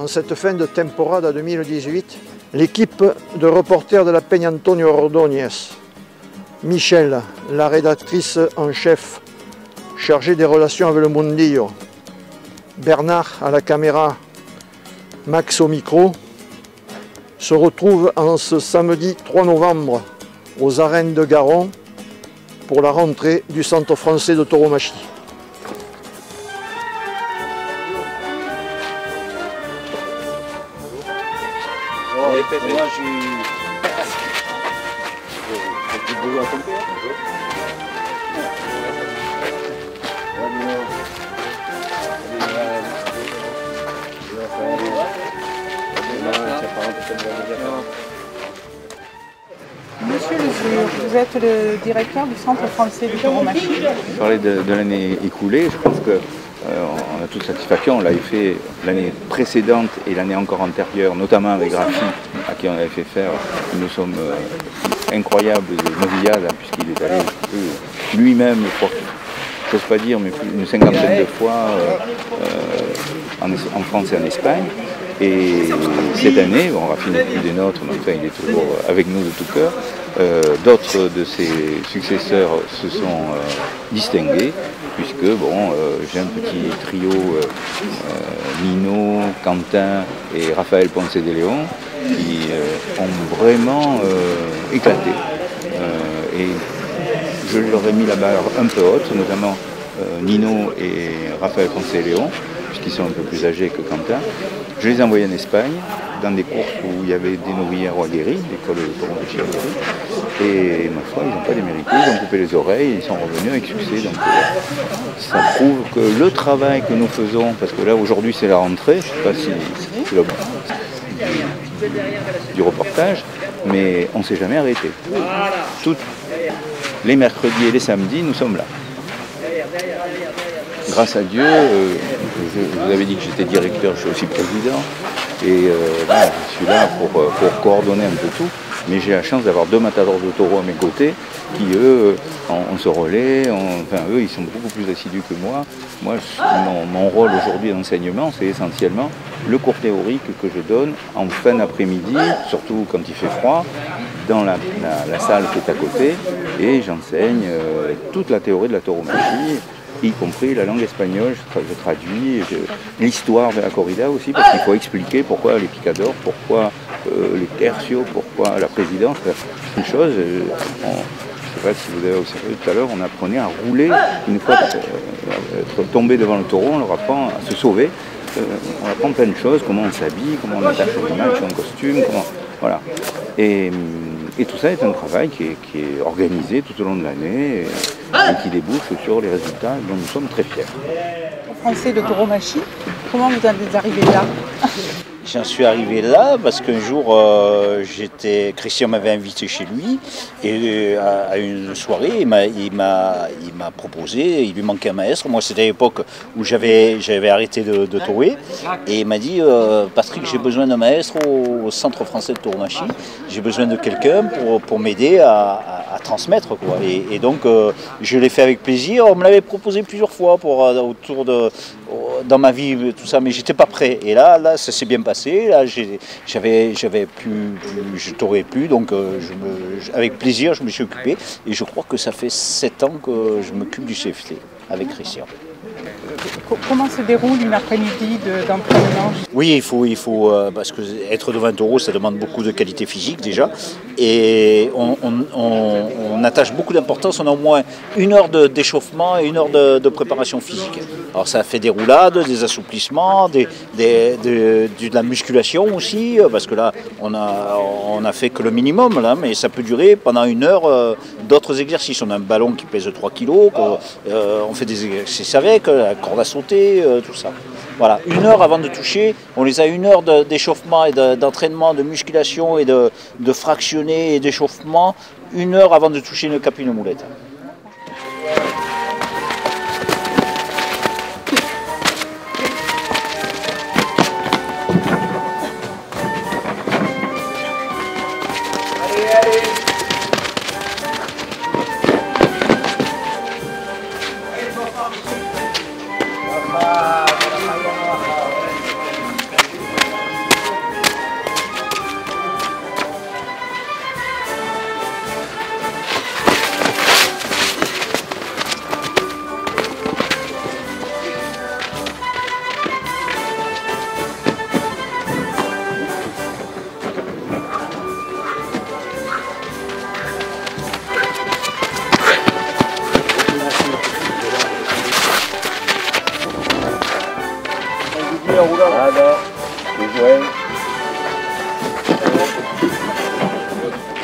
En cette fin de temporada 2018, l'équipe de reporters de la Peña Antonio Ordóñez, Michel, la rédactrice en chef, chargée des relations avec le Mundillo, Bernard à la caméra, Max au micro, se retrouve en ce samedi 3 novembre aux arènes de Garon pour la rentrée du Centre français de tauromachie. Moi, j'ai du boulot à ton père. Monsieur Lezure, vous êtes le directeur du Centre français de tauromachie. Je parlais de l'année écoulée, je pense que on a toute satisfaction, on l'avait fait l'année précédente et l'année encore antérieure, notamment avec Rafi, à qui on avait fait faire une somme incroyable de novillades, puisqu'il est allé lui-même, je n'ose pas dire, mais plus d'une cinquantaine de fois en France et en Espagne. Et cette année, bon, Rafi n'est plus des nôtres, mais enfin, il est toujours avec nous de tout cœur. D'autres de ses successeurs se sont distingués, puisque bon, j'ai un petit trio, Nino, Quentin et Raphaël Ponce de Leon, qui ont vraiment éclaté. Et je leur ai mis la barre un peu haute, notamment Nino et Raphaël Ponce de Leon, puisqu'ils sont un peu plus âgés que Quentin. Je les ai envoyés en Espagne, dans des courses où il y avait des novières à Guéry, l'école de tauromachie à Guéry. Et ma foi, ils n'ont pas démérité, ils ont coupé les oreilles et ils sont revenus avec succès. Donc ça prouve que le travail que nous faisons, parce que là aujourd'hui c'est la rentrée, je ne sais pas si c'est le du reportage, mais on ne s'est jamais arrêté. Tous les mercredis et les samedis, nous sommes là. Grâce à Dieu, je vous avais dit que j'étais directeur, je suis aussi président, et voilà, je suis là pour coordonner un peu tout, mais j'ai la chance d'avoir deux matadors de taureaux à mes côtés, qui eux, ont ce relais, enfin eux, ils sont beaucoup plus assidus que moi. Moi, mon rôle aujourd'hui d'enseignement, c'est essentiellement le cours théorique que je donne en fin d'après-midi, surtout quand il fait froid, dans la salle qui est à côté, et j'enseigne toute la théorie de la tauromachie, y compris la langue espagnole, je traduis, l'histoire de la corrida aussi, parce qu'il faut expliquer pourquoi les picadors, pourquoi les tercios, pourquoi la présidence. Une chose, je ne sais pas si vous avez observé tout à l'heure, on apprenait à rouler, une fois être tombé devant le taureau, on leur apprend à se sauver, on apprend plein de choses, comment on s'habille, comment on attache l'animal, son costume, comment, voilà. Et tout ça est un travail qui est organisé tout au long de l'année et qui débouche sur les résultats dont nous sommes très fiers. Français de tauromachie, comment vous êtes arrivé là? J'en suis arrivé là parce qu'un jour, Christian m'avait invité chez lui et à une soirée, il m'a proposé, il lui manquait un maître. Moi, c'était à l'époque où j'avais arrêté de taurer et il m'a dit Patrick, j'ai besoin d'un maître au Centre français de tauromachie, j'ai besoin de quelqu'un pour m'aider à transmettre, quoi. Et donc, je l'ai fait avec plaisir. On me l'avait proposé plusieurs fois dans ma vie, tout ça, mais j'étais pas prêt. Et là, ça s'est bien passé. Là, je taurais plus, donc avec plaisir, je me suis occupé. Et je crois que ça fait 7 ans que je m'occupe du CFT avec Christian. Comment se déroule une après-midi d'entraînement? Oui, il faut parce que être devant un taureau, ça demande beaucoup de qualité physique déjà, et on attache beaucoup d'importance. On a au moins 1 heure d'échauffement et 1 heure de préparation physique. Alors ça fait des roulades, des assouplissements, de la musculation aussi, parce que là on a fait que le minimum là, mais ça peut durer pendant 1 heure d'autres exercices. On a un ballon qui pèse 3 kg, on fait des exercices avec, la corde à sauter, tout ça. Voilà, 1 heure avant de toucher, on les a 1 heure d'échauffement et d'entraînement, de musculation et de fractionner et d'échauffement, 1 heure avant de toucher une cape, une moulette.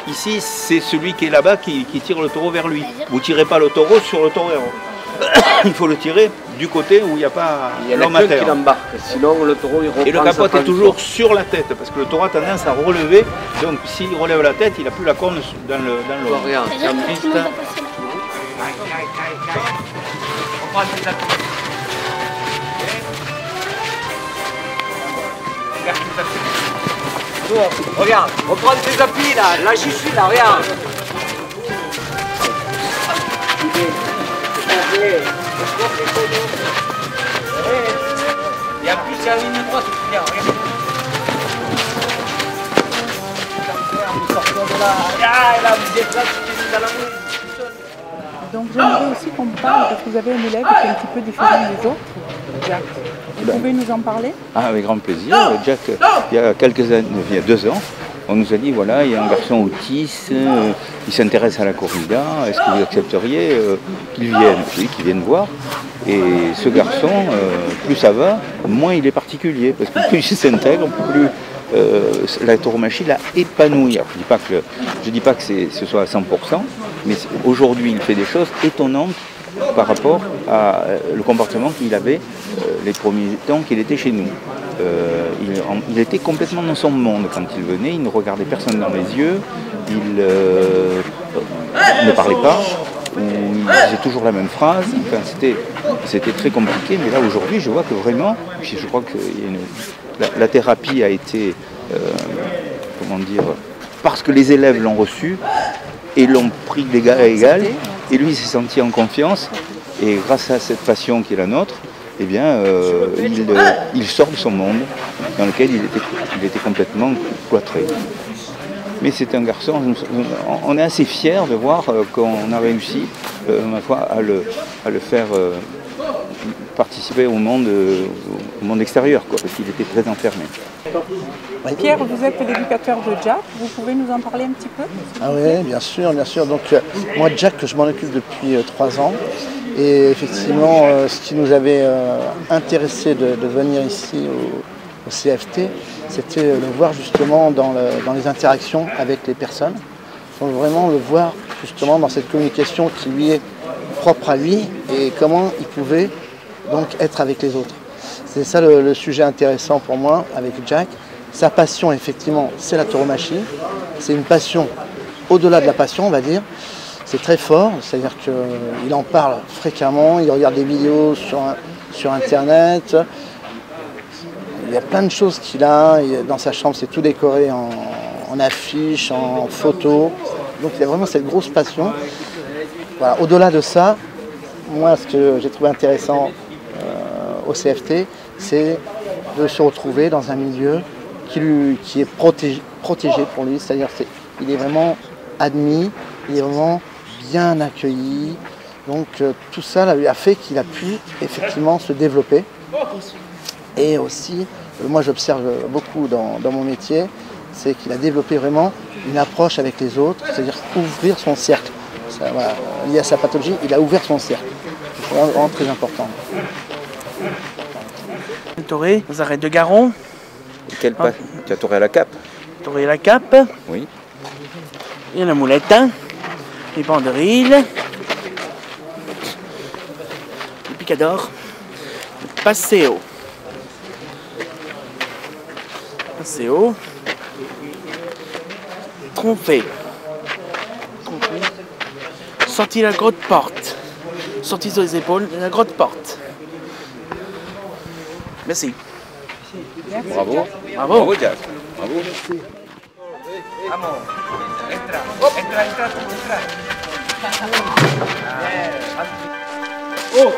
Ici, c'est celui qui est là-bas qui tire le taureau vers lui. Vous ne tirez pas le taureau sur le torero. Il faut le tirer du côté où il n'y a pas l'homme à terre. Qui l'embarque, sinon le taureau il reprend. Et le capote est toujours sur la tête, parce que le taureau a tendance à relever. Donc s'il relève la tête, il n'a plus la corne dans le Regarde, c'est en piste. Regarde, reprends tes appuis là, là j'y suis là, regarde. Et appuie sur la ligne droite, regarde, regarde. Là, vous déplacez dans la rue. Donc j'aimerais aussi qu'on parle, parce que vous avez un élève qui est un petit peu différent des autres, Jack. Vous pouvez nous en parler? Ah, avec grand plaisir. Jack, il y a quelques années, il y a 2 ans, on nous a dit voilà, il y a un garçon autiste, il s'intéresse à la corrida, est-ce que vous accepteriez qu'il vienne? Oui, qu'il vienne voir. Et ce garçon, plus ça va, moins il est particulier, parce que plus il s'intègre, plus la tauromachie l'a épanoui. Alors, je ne dis pas que ce soit à 100%, mais aujourd'hui il fait des choses étonnantes par rapport à le comportement qu'il avait les premiers temps qu'il était chez nous. Il était complètement dans son monde quand il venait, il ne regardait personne dans les yeux, il ne parlait pas, il disait toujours la même phrase, enfin, c'était très compliqué, mais là aujourd'hui je vois que vraiment, je crois que la thérapie a été, comment dire, parce que les élèves l'ont reçu et l'ont pris d'égal à égal, et lui il s'est senti en confiance, et grâce à cette passion qui est la nôtre, eh bien, il sort de son monde dans lequel il était complètement cloîtré. Mais c'est un garçon, on est assez fiers de voir qu'on a réussi, ma foi, à le faire participer au monde extérieur, quoi, parce qu'il était très enfermé. Pierre, vous êtes l'éducateur de Jack, vous pouvez nous en parler un petit peu? Ah oui, bien sûr, bien sûr. Donc moi, Jack, je m'en occupe depuis 3 ans. Et effectivement, ce qui nous avait intéressé de venir ici au CFT, c'était le voir justement dans les interactions avec les personnes. Donc vraiment le voir justement dans cette communication qui lui est propre à lui et comment il pouvait donc être avec les autres. C'est ça le sujet intéressant pour moi avec Jack. Sa passion, effectivement, c'est la tauromachie. C'est une passion au-delà de la passion, on va dire. C'est très fort, c'est-à-dire qu'il en parle fréquemment, il regarde des vidéos sur Internet. Il y a plein de choses qu'il a. Dans sa chambre, c'est tout décoré en affiches, en photos. Donc il y a vraiment cette grosse passion. Voilà. Au-delà de ça, moi, ce que j'ai trouvé intéressant au CFT, c'est de se retrouver dans un milieu qui est protégé pour lui. C'est-à-dire qu'il est vraiment admis, il est vraiment bien accueilli. Donc tout ça là, lui a fait qu'il a pu effectivement se développer. Et aussi, moi j'observe beaucoup dans mon métier, c'est qu'il a développé vraiment une approche avec les autres, c'est-à-dire ouvrir son cercle. Ça, voilà, lié à sa pathologie, il a ouvert son cercle. C'est vraiment très important. Toré, aux arrêts de Garon. Tu as toré à la cape? Toré à la cape. Oui. Il y a la moulette, les banderilles, le picador, le passéo. Passéo. Trompé. Sorti la grotte porte. Sorti sur les épaules, la grotte porte. Merci. Bravo. Bravo. Bravo, Jack. Bravo. Vamos, entra, entra, entra, entra. Oh.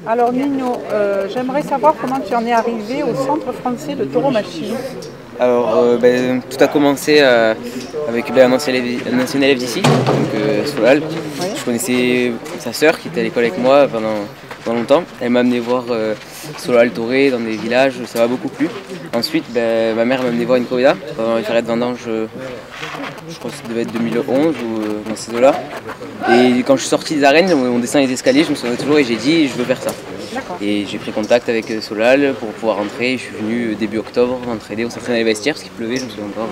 Alors Nino, j'aimerais savoir comment tu en es arrivé au Centre français de tauromachie. Alors tout a commencé avec un ancien élève d'ici, donc Solal. Oui. Je connaissais sa sœur qui était à l'école avec moi pendant longtemps. Elle m'a amené voir Solal Toré dans des villages, ça m'a beaucoup plu. Ensuite, ma mère m'a amené voir une corrida pendant les fêtes de vendange, je crois que ça devait être 2011 ou dans ces eaux-là. Et quand je suis sorti des arènes, on descend les escaliers, je me souviens toujours et j'ai dit je veux faire ça. Et j'ai pris contact avec Solal pour pouvoir rentrer. Je suis venu début octobre m'entraîner. On s'entraînait dans les vestiaires parce qu'il pleuvait, je me souviens encore.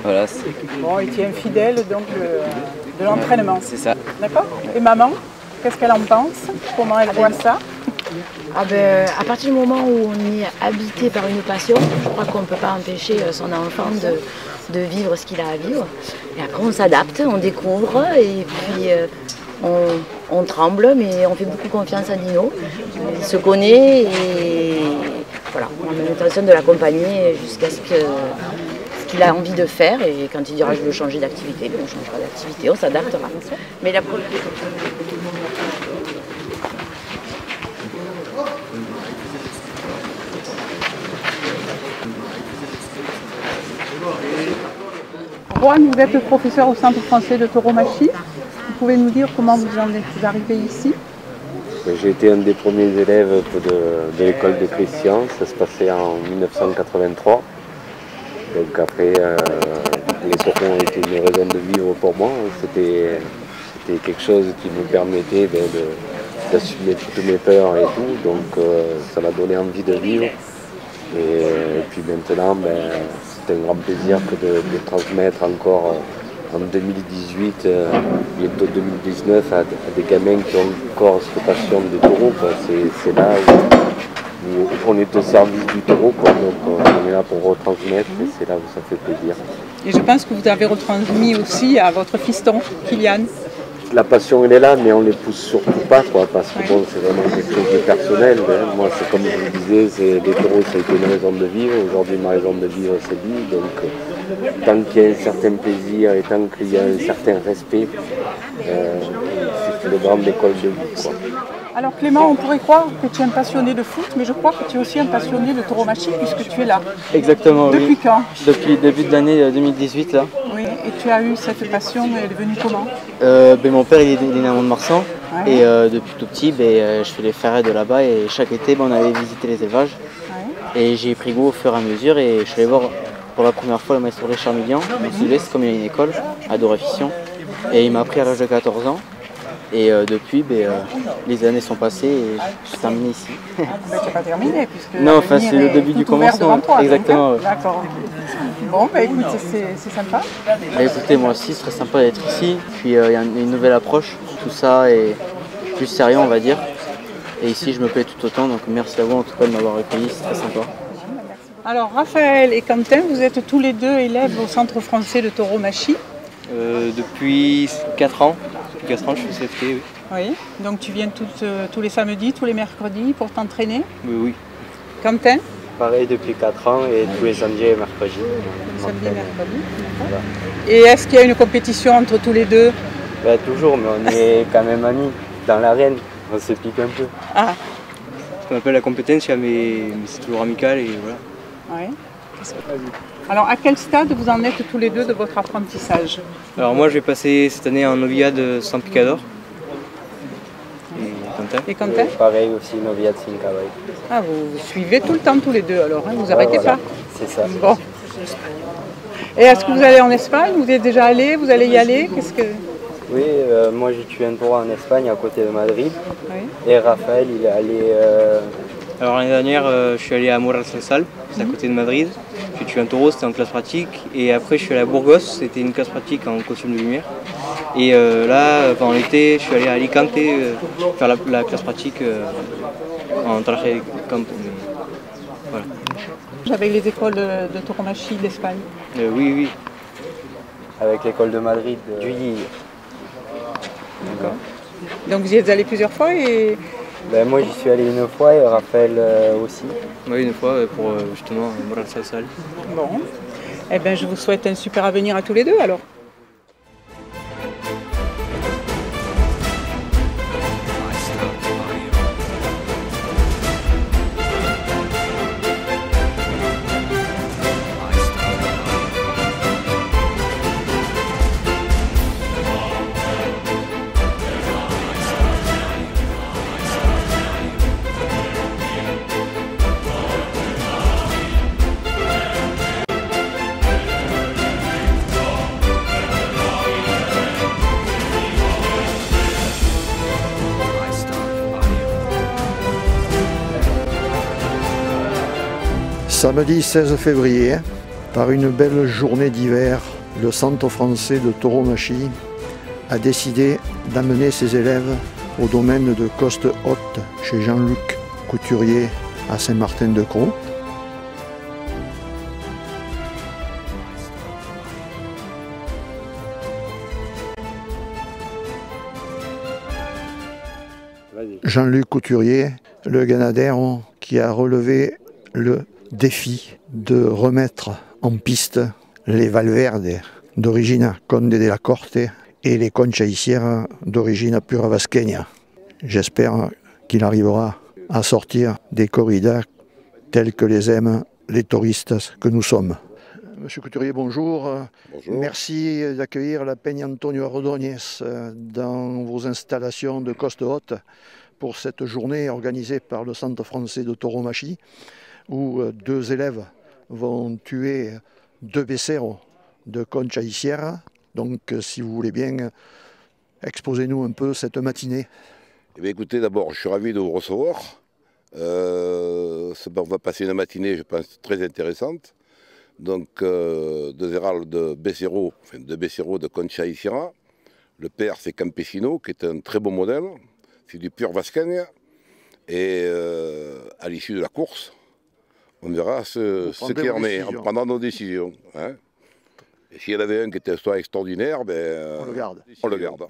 Voilà. Bon, et tu es un fidèle donc de l'entraînement. C'est ça. D'accord. Et maman, qu'est-ce qu'elle en pense? Comment elle voit ça? À partir du moment où on est habité par une passion, je crois qu'on ne peut pas empêcher son enfant de vivre ce qu'il a à vivre. Et après on s'adapte, on découvre et puis on tremble, mais on fait beaucoup confiance à Dino. Il se connaît et voilà, on a l'intention de l'accompagner jusqu'à ce qu'il a envie de faire. Et quand il dira je veux changer d'activité, on changera d'activité, on s'adaptera. Mais la Juan, vous êtes professeur au Centre français de tauromachie. Vous pouvez nous dire comment vous en êtes arrivé ici? J'ai été un des premiers élèves de l'école de Christian, ça se passait en 1983. Donc après, les taureaux ont été une raison de vivre pour moi. C'était quelque chose qui me permettait d'assumer toutes mes peurs et tout. Donc ça m'a donné envie de vivre. Et puis maintenant, c'est un grand plaisir que de transmettre encore en 2018, bientôt 2019, à des gamins qui ont encore cette passion des taureaux. C'est là où on est au service du taureau, donc on est là pour retransmettre et c'est là où ça fait plaisir. Et je pense que vous avez retransmis aussi à votre fiston, Kylian. La passion elle est là, mais on ne les pousse surtout pas, parce que bon, c'est vraiment quelque chose de personnel. Moi, c'est comme je vous disais, les taureaux, ça a été une raison de vivre. Aujourd'hui, ma raison de vivre, c'est lui. Donc, tant qu'il y a un certain plaisir et tant qu'il y a un certain respect, c'est une grande école de vie, quoi. Alors Clément, on pourrait croire que tu es un passionné de foot, mais je crois que tu es aussi un passionné de tauromachie puisque tu es là. Exactement, oui. Depuis quand? Depuis le début de l'année 2018, là. Oui, et tu as eu cette passion, elle est venue comment? Mon père il est né à Mont-de-Marsan, ouais. Et depuis tout petit, je fais les ferrets de là-bas et chaque été on allait visiter les élevages. Ouais. Et j'ai pris goût au fur et à mesure et je suis allé voir pour la première fois le maître Richard Millian, c'est comme il y a une école à Doré-Fission. Et il m'a appris à l'âge de 14 ans. Et depuis, les années sont passées et je suis terminé ici. Tu n'as pas terminé puisque non, enfin c'est le début du commencement. Toi, exactement. Donc, d'accord. Bon, écoute, c'est sympa. Écoutez, moi aussi, ce serait sympa d'être ici. Puis il y a une nouvelle approche, tout ça est plus sérieux, on va dire. Et ici, je me plais tout autant, donc merci à vous en tout cas de m'avoir accueilli, c'est très sympa. Alors, Raphaël et Quentin, vous êtes tous les deux élèves au Centre français de tauromachie. Depuis 4 ans. 4 ans, je suis CFT, oui. Oui, donc tu viens tous les samedis, tous les mercredis pour t'entraîner? Oui. Quentin? Pareil depuis 4 ans et tous les samedis et mercredis. Samedi et mercredi, voilà. Et est-ce qu'il y a une compétition entre tous les deux? Toujours, mais on est quand même amis dans l'arène, on se pique un peu. Ah. Ce qu'on appelle la compétence, mais c'est toujours amical et voilà. Oui. Alors, à quel stade vous en êtes tous les deux de votre apprentissage? Alors moi, je vais passer cette année en novillade sans picador. Et Quentin? Pareil aussi, novillade sans cavale. Ah, vous suivez tout le temps tous les deux alors, hein, vous n'arrêtez pas? C'est ça. Bon. Et est-ce que vous allez en Espagne? Vous êtes déjà allé? Vous allez y aller? Oui, moi j'ai tué un taureau en Espagne à côté de Madrid. Oui. Et Raphaël, il est allé... Alors l'année dernière, je suis allé à Moralzansal, c'est à côté de Madrid. J'ai tué un taureau, c'était en classe pratique. Et après, je suis allé à Burgos, c'était une classe pratique en costume de lumière. Et là, pendant l'été, je suis allé à Alicante faire la classe pratique en traje de campo. Voilà. Avec les écoles de tauromachie d'Espagne? Oui. Avec l'école de Madrid, du Yille. D'accord. Donc vous y êtes allé plusieurs fois et... Moi j'y suis allé une fois et Raphaël aussi. Oui, une fois pour justement Moralzansal. Bon, eh bien je vous souhaite un super avenir à tous les deux alors. Samedi 16 février, par une belle journée d'hiver, le Centre français de tauromachie a décidé d'amener ses élèves au domaine de Coste-Haute chez Jean-Luc Couturier à Saint-Martin-de-Crau. Jean-Luc Couturier, le Canadien qui a relevé le défi de remettre en piste les Valverde d'origine Conde de la Corte et les Concha Iciera d'origine Pura Vasqueña. J'espère qu'il arrivera à sortir des corridas telles que les aiment les touristes que nous sommes. Monsieur Couturier, bonjour. Bonjour. Merci d'accueillir la Peña Antonio Ordóñez dans vos installations de Coste-Haute pour cette journée organisée par le Centre français de tauromachie où 2 élèves vont tuer 2 becerros de Concha Iciera. Donc, si vous voulez bien, exposez-nous un peu cette matinée. Eh bien, écoutez, d'abord, je suis ravi de vous recevoir. On va passer une matinée, je pense, très intéressante. Donc, 2 héraldes de becerros, de Concha Iciera. Le père, c'est Campesino, qui est un très beau modèle. C'est du pur Vasqueña. Et à l'issue de la course, on verra ce qu'il en est, en prenant nos décisions. Hein. Et s'il y en avait un qui était soit extraordinaire, ben, on le garde. On le garde.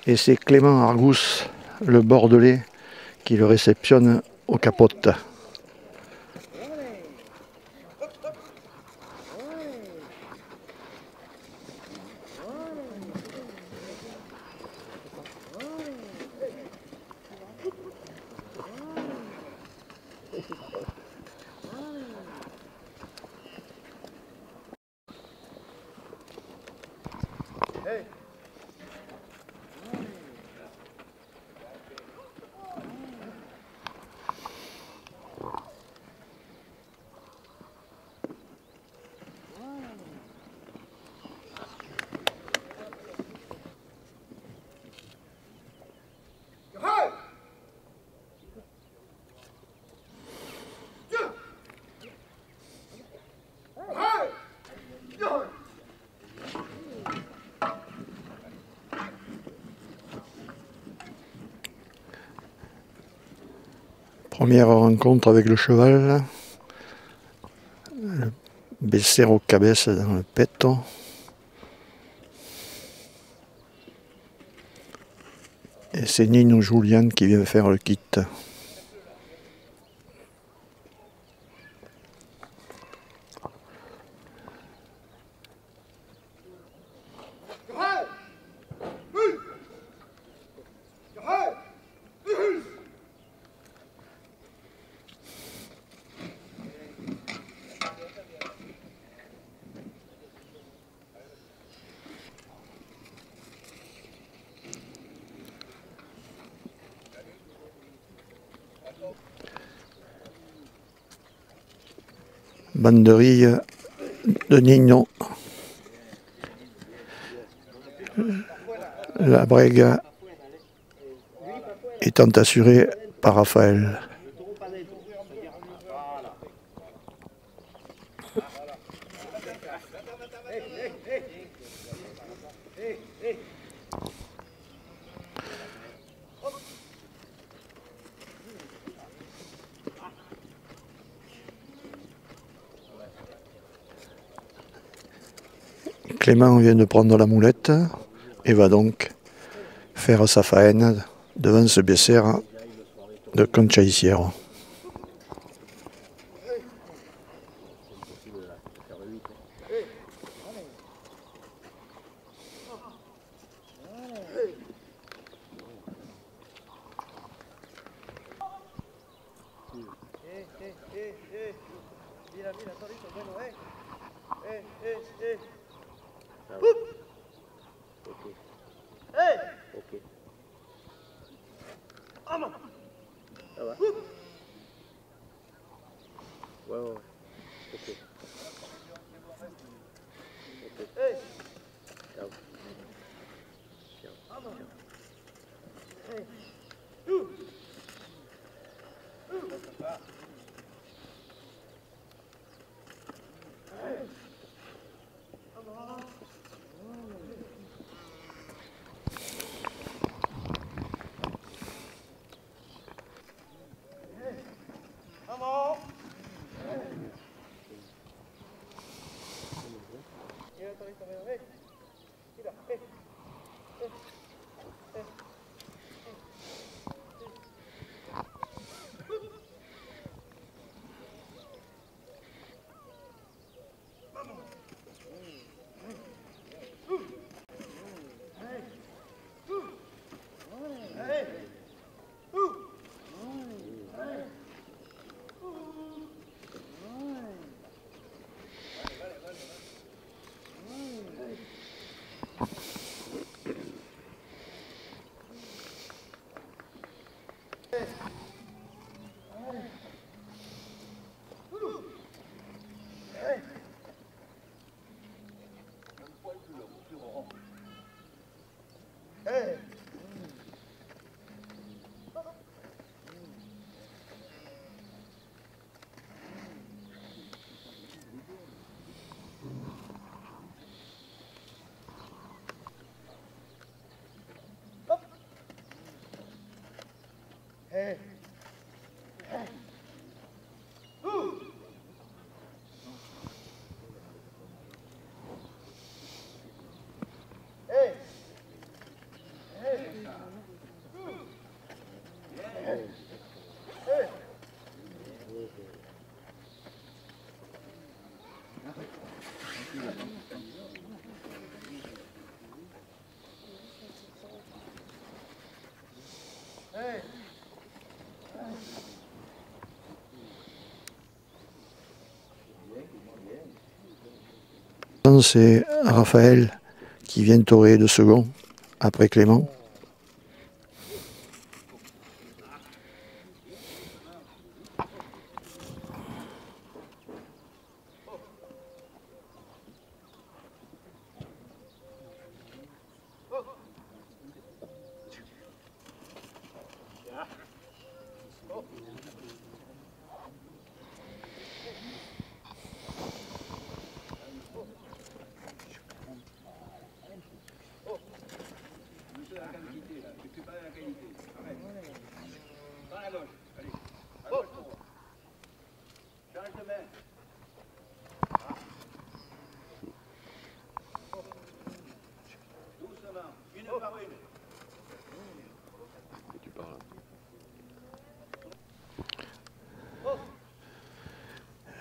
Et c'est Clément Argus, le Bordelais, qui le réceptionne au capote. Première rencontre avec le cheval, le Becerro Cabeza dans le peto. Et c'est Nino Julian qui vient faire le kit. Banderille de Nino. La brègue étant assurée par Raphaël. Clément vient de prendre la moulette et va donc faire sa faine devant ce becerre de Concha Iciera. C'est Raphaël qui vient torer de second après Clément.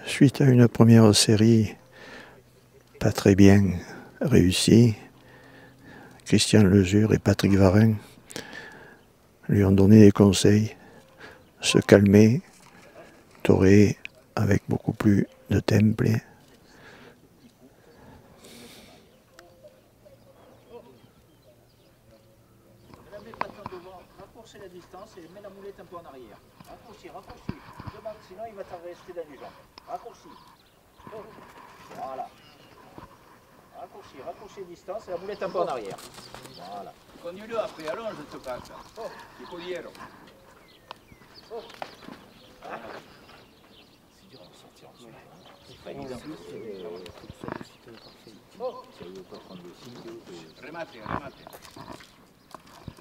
Suite à une première série pas très bien réussie, Christian Lezure et Patrick Varin lui ont donné des conseils, se calmer, torer avec beaucoup plus de temple. Raccourcis la distance et mets la moulette un peu en arrière. Raccourcis, raccourcis. Demande, sinon il va t'en rester dans les jambes. Raccourcis. Oh. Voilà. Raccourcis, raccourcis distance et la moulette un peu en arrière. Voilà. Continue après, allonge ce passe. Oh. Il faut dire. Oh. Ah. C'est dur de sortir en dessous. C'est pas évident. Oh. Remate, remate.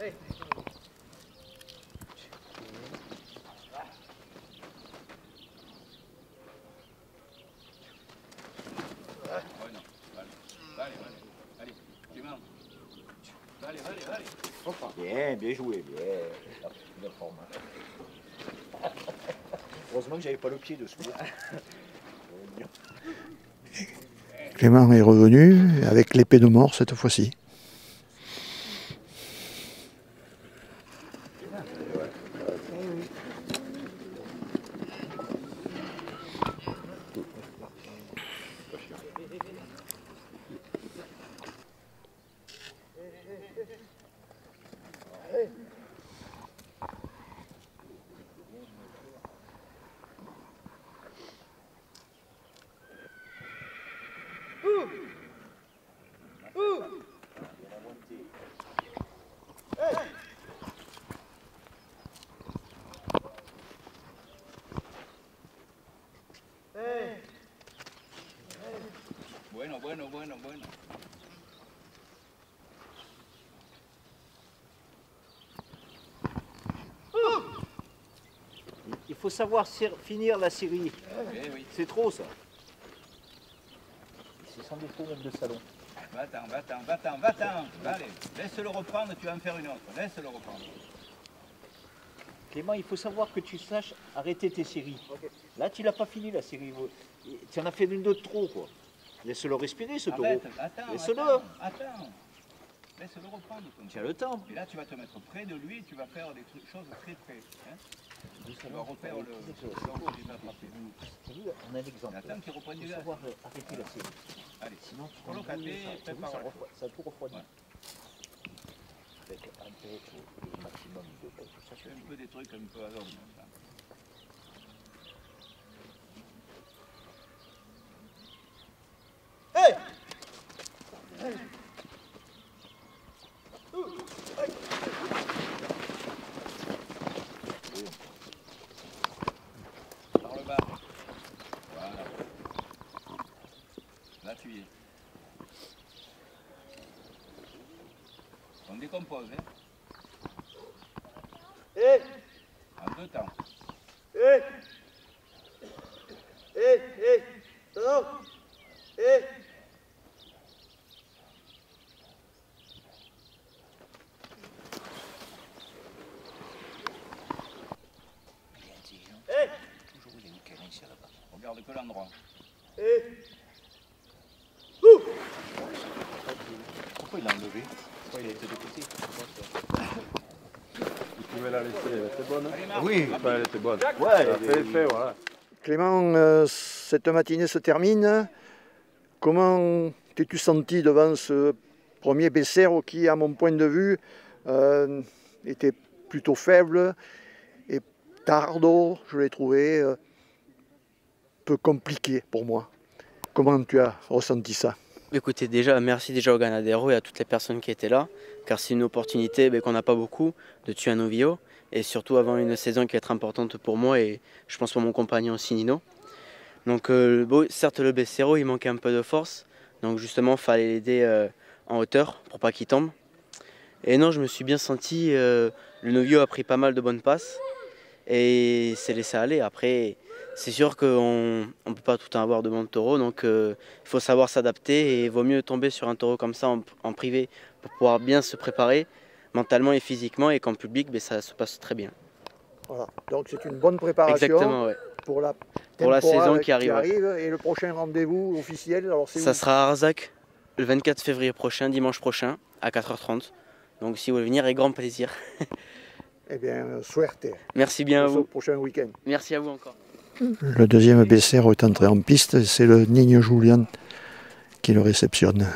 Hey. Bueno, vale, vale, vale. Allez, Clément. Allez, allez, allez. Bien joué, bien forme. Heureusement que j'avais pas le pied dessous. Clément est revenu avec l'épée de mort cette fois-ci. Bueno, bueno, bueno, bueno. Il faut savoir finir la série. Oui, oui. C'est trop ça. C'est sans défaut même de salon. Va-t'en, va-t'en, va-t'en, va-t'en. Allez, laisse-le reprendre, tu vas en faire une autre. Laisse-le reprendre. Clément, il faut savoir que tu saches arrêter tes séries. Okay. Là, tu l'as pas fini la série. Tu en as fait une de trop, quoi. Laisse-le respirer, ce taureau. Laisse-le. Attends. Laisse-le reprendre. Tu as le temps. Et là, tu vas te mettre près de lui et tu vas faire des choses très près. Hein, tu vas refaire le taureau qui va attraper. On a l'exemple. Attends qu'il reprenne du gaz. Il faut savoir arrêter la série. Allez, sinon tu colloque à pied, prépare. Ça tout refroidit. Ouais. Avec un température maximum de ça fait un peu des trucs un peu à l'homme. Hey! Par le bas. Voilà. Là tu y es. On décompose, hein? Hey! En peu l'endroit. Pourquoi il l'a enlevé? Pourquoi il a été de côté? Il pouvait la laisser, elle était bonne. Oui, enfin, elle était bonne. Ouais, elle a fait l'effet, voilà. Clément, cette matinée se termine. Comment t'es-tu senti devant ce premier Becerro qui, à mon point de vue, était plutôt faible et Tardo, je l'ai trouvé peu compliqué pour moi. Comment tu as ressenti ça? Écoutez, déjà, merci déjà au Ganadero et à toutes les personnes qui étaient là, car c'est une opportunité qu'on n'a pas beaucoup de tuer un novillo, et surtout avant une saison qui va être importante pour moi et je pense pour mon compagnon aussi Nino. Donc certes le Becerro il manquait un peu de force, donc justement il fallait l'aider en hauteur pour pas qu'il tombe. Et non, je me suis bien senti, le novillo a pris pas mal de bonnes passes et s'est laissé aller. Après c'est sûr qu'on ne peut pas tout avoir de bons taureaux, donc il faut savoir s'adapter et il vaut mieux tomber sur un taureau comme ça en privé pour pouvoir bien se préparer mentalement et physiquement, et qu'en public ça se passe très bien. Voilà, donc c'est une bonne préparation. Exactement, ouais. pour la saison qui arrive. Et le prochain rendez-vous officiel, alors c'est ça où? sera à Arzac le 24 février prochain, dimanche prochain, à 4h30. Donc si vous voulez venir, avec grand plaisir. Eh bien, suerte. Merci bien à vous. Au prochain week-end. Merci à vous encore. Le deuxième Becerro est entré en piste, c'est le Niño Julián qui le réceptionne.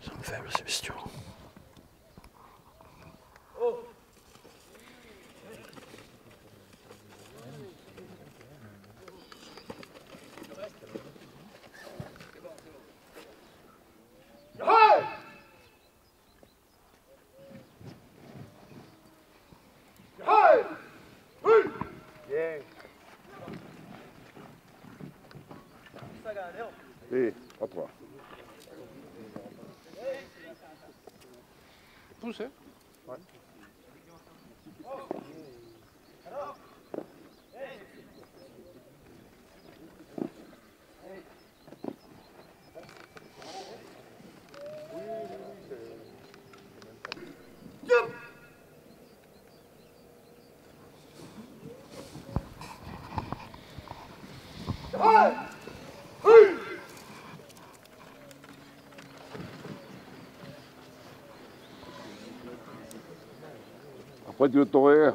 Ils sont faibles ces bestiaux. Et, à toi. Pousse, hein? Ouais. Après, tu veux t'ouvrir.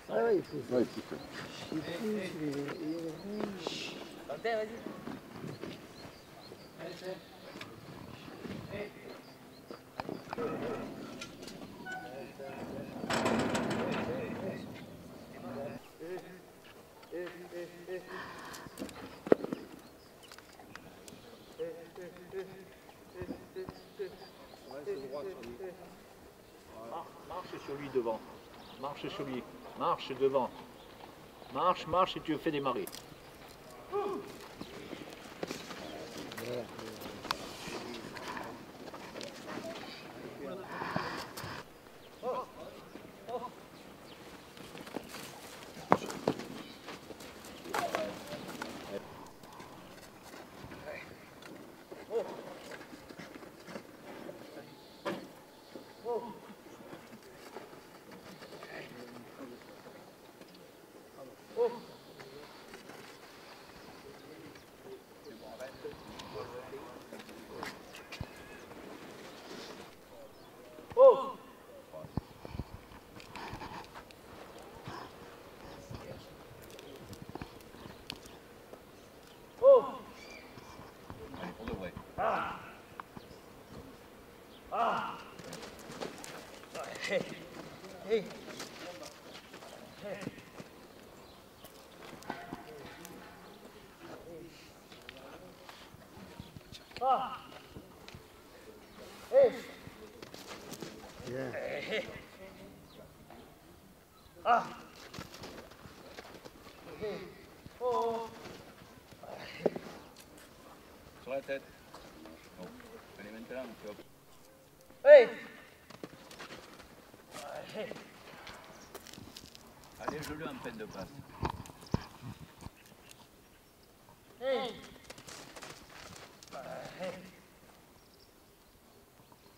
Ah oui, il pousse. Ouais, il pousse. Il pousse, Vas-y. Marche sur lui devant. Marche sur lui. Marche devant. Marche, marche et tu le fais démarrer. Hey. Ah. Hey. Yeah. Hey. Ah. Hey. Oh. Sur la tête. Bon. Allez, maintenant, tu vas... Hey! Allez, je lui en peine de passe. Hey!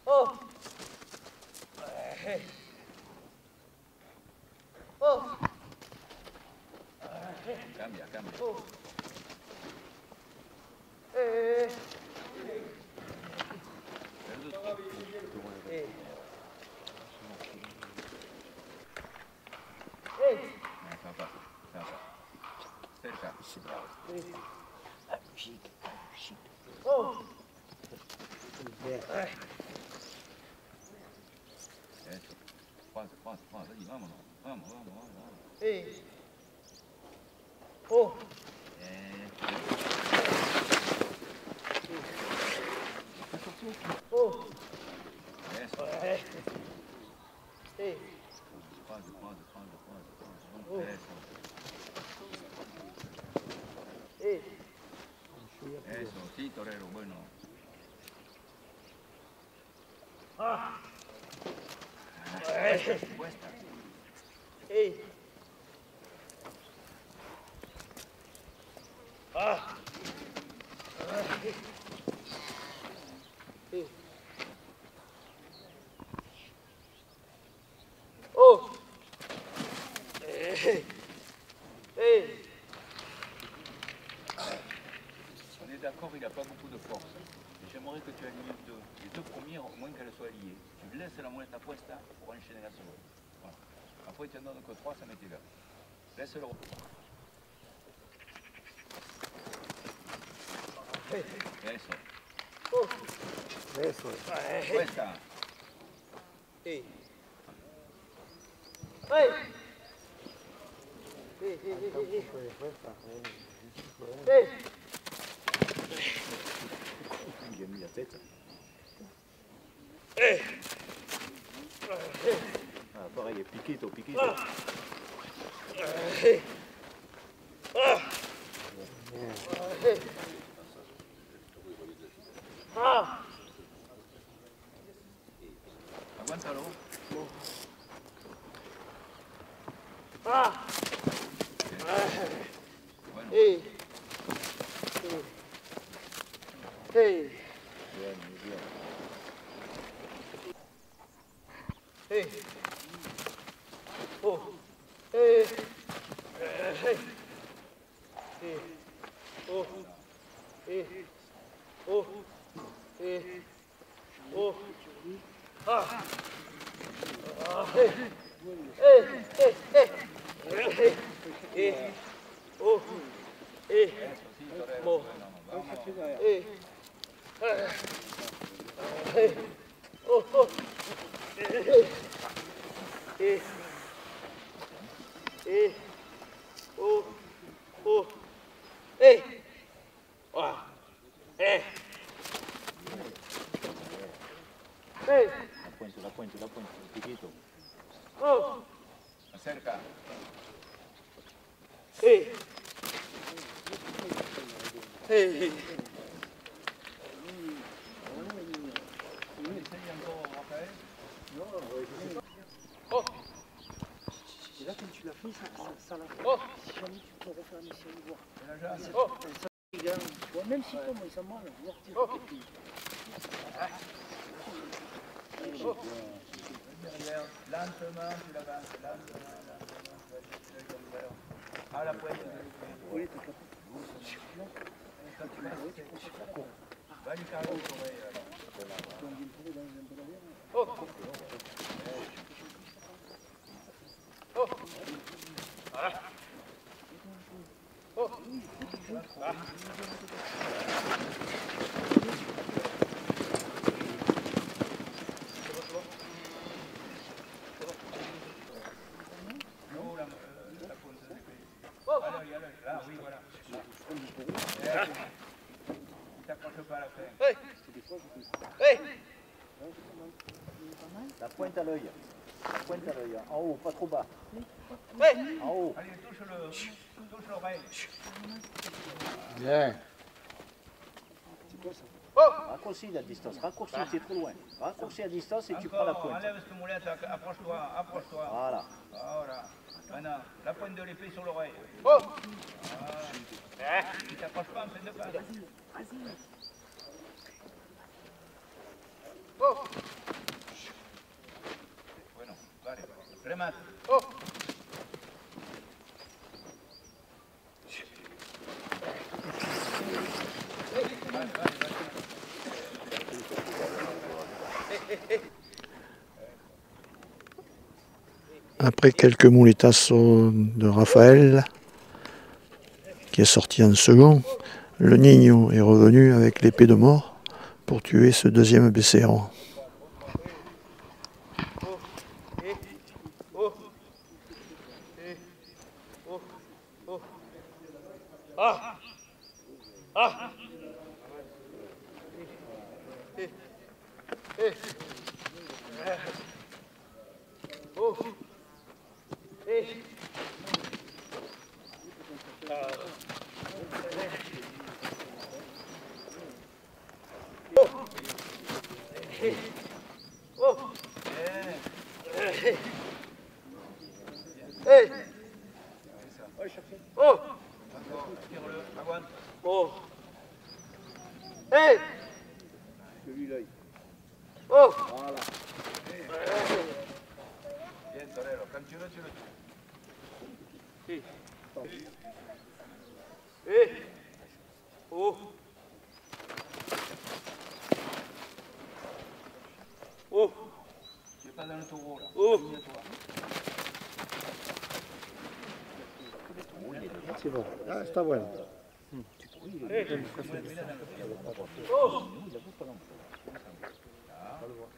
Oh! Oh! Cambia, cambia. Oh! Hey! Hey! Hey! Ça va, ça va. Cerca. Oh! Pasa, allí, vámonos. Vamos. Hey! Oh! Oh! Eso. Hey! Pasa. Oh. Eso. Hey! Eso, sí, torero, bueno. Ah! Cuesta. Hey! Ah! Hey! Oh! Hey! Hey! On est d'accord, il n'a pas beaucoup de force. J'aimerais que tu alignes deux. Les deux premières, au moins qu'elles soient liées. Tu laisses la moneta puesta pour enchaîner la seconde. Voilà. Après, tu en donnes que 3, ça m'est égal. Laisse-le. Eso. Oh! Eso. Puesta. Hey! Hey! Hey! Hey! Il a mis la tête. Hey! Ah, pareil, piquito. Hey! Ah! Hey! Ah! Aguántalo. Ah! Bueno. Hey! Hey! Hey! Oh! Hey! Hey! Hey! Oh! Hey! Oh! Hey! Oh! Ah! Ah! Hey! Hey! Hey! Hey! Hey! Hey! Oh! Hey! Bon! Hey! Hey! Oh! Oh! Hey! Hey! Hey! Oh! Oh! Hey! Ah! Hey! Hey! La puente, piquito. Oh! Acerca. Hey! Hey! Oh! Et là, quand tu l'as fait, ça l'a fait. Oh! Si jamais tu peux refaire l'essai, voir. Oh! Tu vois, même si comme ils sont mal, voir tes Oh! Oh! Derrière, lentement, tu l'avances, lentement. À la pointe. Oui, t'es capable. Quand tu vas va lui carrer aux oreilles. Oh! Oh! Ah! Oh! Ah! Là, oui, voilà. T'accroches pas à la fin. Hey! Hey! La pointe à l'œil. En haut, pas trop bas. Hey! En haut. Allez, touche l'oreille. Bien. Raccourcis la distance, raccourcis, c'est trop loin. Raccourcis la distance et tu prends la pointe. Enlève cette moulette, approche-toi, approche-toi. Voilà. Voilà. Maintenant, la pointe de l'épée sur l'oreille. Tu t'approches pas en pleine de face. Vas-y. Bueno, vale. Remate. Après quelques moulettassos de Raphaël, qui est sorti en second, le Nino est revenu avec l'épée de mort pour tuer ce deuxième Becerro. Tu es pas dans le taureau là. C'est bon. Ah, está bueno.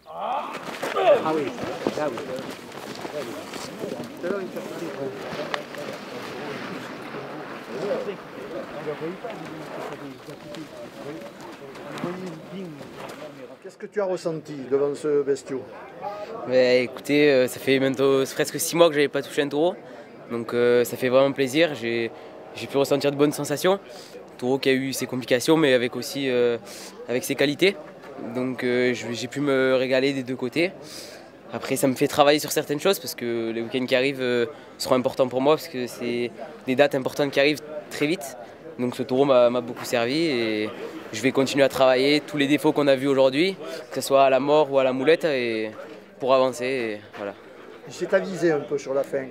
Ah oui, là oui. Qu'est-ce que tu as ressenti devant ce bestiau? Écoutez, ça fait maintenant presque 6 mois que je n'avais pas touché un taureau. Donc ça fait vraiment plaisir. J'ai pu ressentir de bonnes sensations. Taureau qui a eu ses complications, mais avec aussi avec ses qualités. Donc j'ai pu me régaler des deux côtés. Après, ça me fait travailler sur certaines choses parce que les week-ends qui arrivent seront importants pour moi parce que c'est des dates importantes qui arrivent très vite. Donc ce taureau m'a beaucoup servi et je vais continuer à travailler tous les défauts qu'on a vus aujourd'hui, que ce soit à la mort ou à la moulette, et pour avancer. Et voilà. Il s'est avisé un peu sur la fin.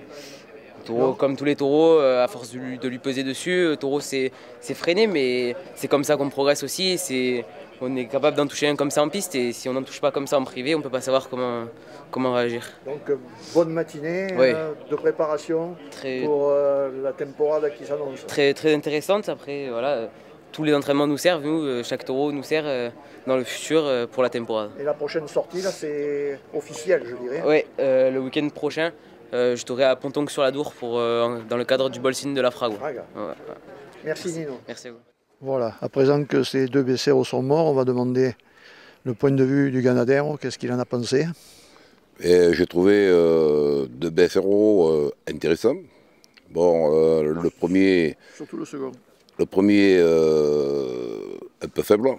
Taureau, comme tous les taureaux, à force de lui peser dessus, le taureau s'est freiné, mais c'est comme ça qu'on progresse aussi. On est capable d'en toucher un comme ça en piste, et si on n'en touche pas comme ça en privé, on ne peut pas savoir comment réagir. Donc bonne matinée de préparation pour la temporade qui s'annonce. Très, très intéressante. Après, voilà, tous les entraînements nous servent, chaque taureau nous sert dans le futur pour la temporade. Et la prochaine sortie, là, c'est officiel, je dirais. Oui, le week-end prochain. Je t'aurai à Pontonc-sur-la-Dour dans le cadre du Bolsine de la Frago. Merci Nino. Merci à vous. Voilà, à présent que ces deux Becerros sont morts, on va demander le point de vue du Ganadero, qu'est-ce qu'il en a pensé? J'ai trouvé deux Becerros intéressants. Bon, le premier... Surtout le second. Le premier un peu faible,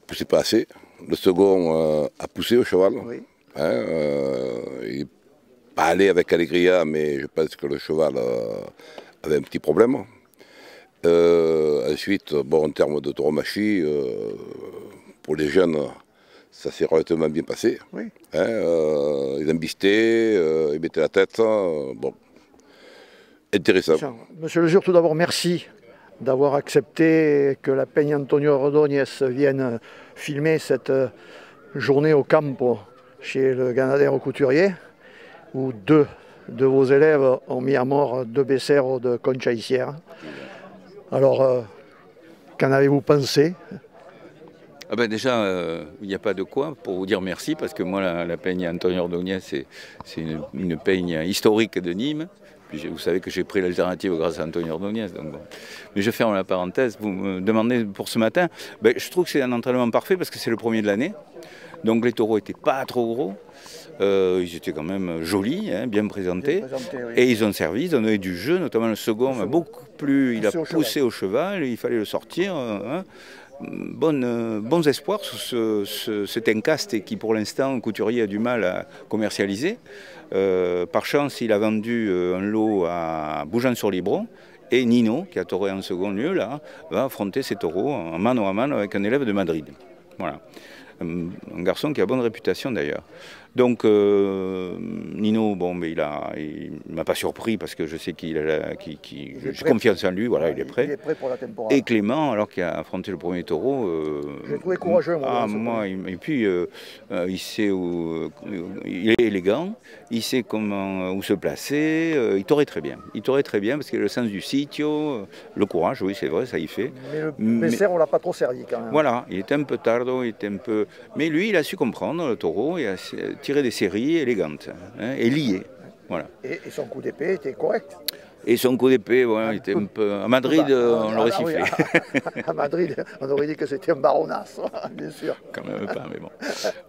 poussé pas assez. Le second a poussé au cheval. Oui. Il n'est pas allé avec Allegria, mais je pense que le cheval avait un petit problème. Ensuite, bon, en termes de tauromachie, pour les jeunes, ça s'est relativement bien passé. Oui. Ils embistaient, ils mettaient la tête. Bon, intéressant. Monsieur Le Jure, tout d'abord, merci d'avoir accepté que la Peña Antonio Ordóñez vienne filmer cette journée au campo chez le Ganadero Couturier, où deux de vos élèves ont mis à mort deux Becerros de Concha y Sierra. Alors, qu'en avez-vous pensé? Déjà, il n'y a pas de quoi pour vous dire merci, parce que moi, la Peña Antonio Ordóñez, c'est une peña historique de Nîmes. Puis vous savez que j'ai pris l'alternative grâce à Antonio Ordóñez. Donc bon. Mais je ferme la parenthèse. Vous me demandez pour ce matin. Je trouve que c'est un entraînement parfait parce que c'est le premier de l'année. Donc les taureaux n'étaient pas trop gros. Ils étaient quand même jolis, hein, bien présentés. Oui. Et ils ont servi, ils ont eu du jeu, notamment le second, mais beaucoup plus. Il a poussé au cheval, il fallait le sortir. Hein. Bons espoirs sur cet encaste qui, pour l'instant, Couturier a du mal à commercialiser. Par chance, il a vendu un lot à Bougeant-sur-Libron. Et Nino, qui a tauré en second lieu, là, va affronter ces taureaux en mano à mano avec un élève de Madrid. Voilà. Un garçon qui a bonne réputation d'ailleurs. Donc Nino, bon, mais il m'a pas surpris parce que je sais j'ai confiance en lui, voilà, il est prêt. Il est prêt pour la temporade. Et Clément, alors qu'il a affronté le premier taureau, j'ai trouvé courageux, moi. Et puis il sait il est élégant, il sait où se placer, il taurait très bien. Il taurait très bien parce qu'il a le sens du sitio, le courage, oui, c'est vrai, ça y fait. Mais le Besser, on l'a pas trop servi quand même. Voilà, il était un peu tardo, il était un peu. Mais lui, il a su comprendre le taureau et a tiré des séries élégantes, hein, et liées. Voilà. Et son coup d'épée était correct. Et son coup d'épée, ouais, il était un peu. À Madrid, on l'aurait sifflé. Oui, à Madrid, on aurait dit que c'était un baronasse, bien sûr. Quand même pas, mais bon.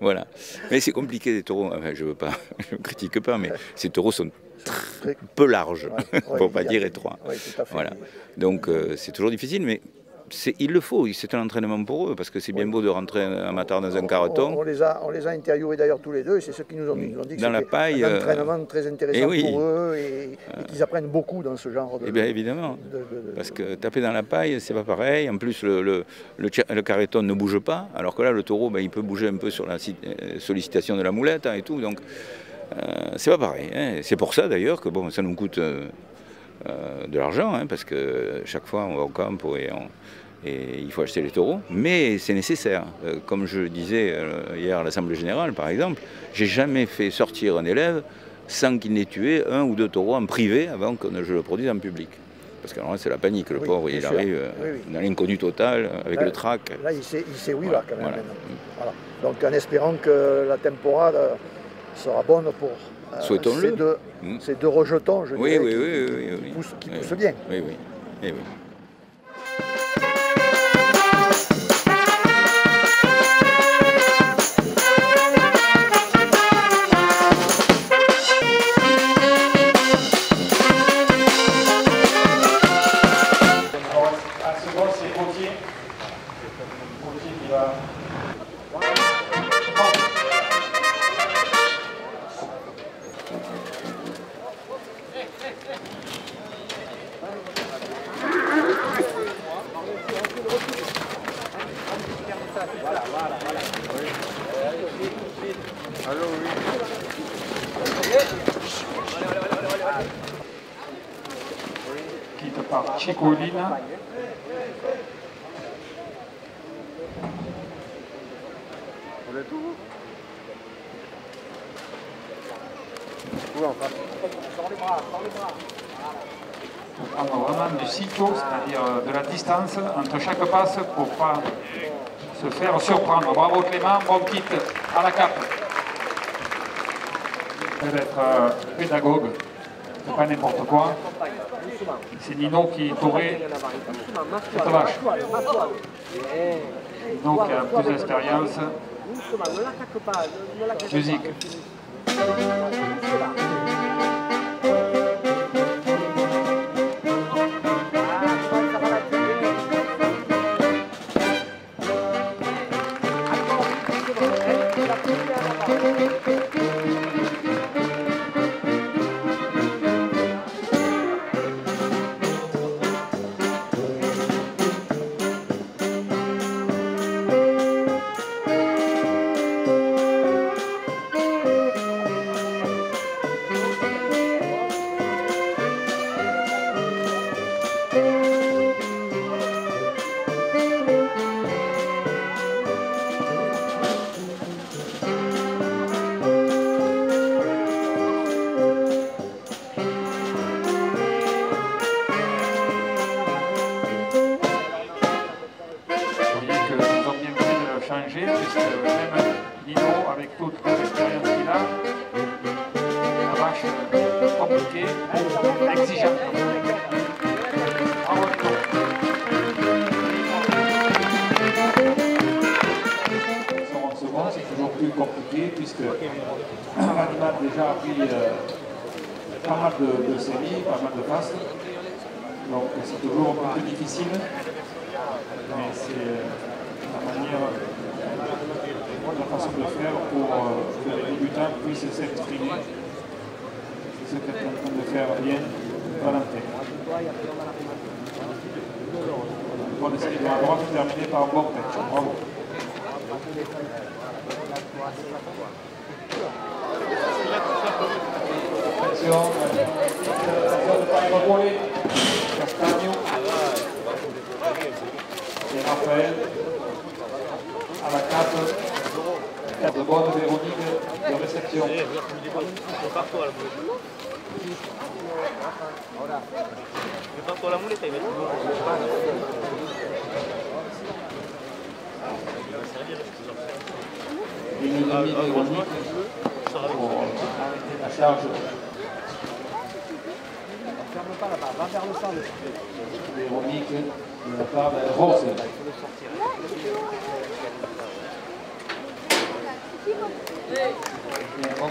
Voilà. Mais c'est compliqué, les taureaux. Enfin, je ne critique pas, mais ces taureaux sont très peu larges, pour ne pas dire étroits. Oui, tout à fait. Voilà. Donc, c'est toujours difficile, mais. Il le faut, c'est un entraînement pour eux, parce que c'est bien beau de rentrer un matin dans un carton. On les a interviewés d'ailleurs tous les deux, et c'est ce qu'ils nous ont dit. Ils nous ont dit que c'était un entraînement très intéressant pour eux, et qu'ils apprennent beaucoup dans ce genre de... Eh bien évidemment, parce que taper dans la paille, c'est pas pareil. En plus, le carton ne bouge pas, alors que là, le taureau, il peut bouger un peu sur la sollicitation de la moulette, hein, et tout, donc c'est pas pareil. Hein. C'est pour ça d'ailleurs que bon, ça nous coûte de l'argent, hein, parce que chaque fois, on va au camp et il faut acheter les taureaux, mais c'est nécessaire. Comme je disais hier à l'Assemblée Générale, par exemple, j'ai jamais fait sortir un élève sans qu'il n'ait tué 1 ou 2 taureaux en privé avant que je le produise en public. Parce que alors là, c'est la panique, le pauvre, il arrive dans l'inconnu total, avec le trac. Là, il sait où il va quand même. Voilà. Voilà. Donc en espérant que la temporade sera bonne pour ces deux rejetons, je dirais, qui poussent bien. Oui, oui. Et oui. Quitte par Cicollina. Prendre vraiment du sitio, c'est-à-dire de la distance entre chaque passe pour ne pas se faire surprendre. Bravo Clément, bon kit à la cape. D'être pédagogue, c'est pas n'importe quoi. C'est Nino qui taurait cette vache. Nino qui a plus d'expérience physique. Puisque même Nino, avec toute l'expérience qu'il a, la vache compliquée, exigeante. En second, c'est toujours plus L'animal déjà a pris pas mal de séries, pas mal de passes. Donc c'est toujours un peu difficile, mais c'est la manière, la façon de faire pour que les débutants puissent s'exprimer. C'est ce qu'est en train de faire bien Valentin. On essaie de la droite terminer par un bon tête. Bravo. Attention, attention de ne pas revoler. Castagno et Raphaël à la 4 bonne Véronique de réception. Une demi Véronique pour arrêter la charge. Ferme pas là-bas, va vers le centre. Véronique de la part de Rose. Et un bon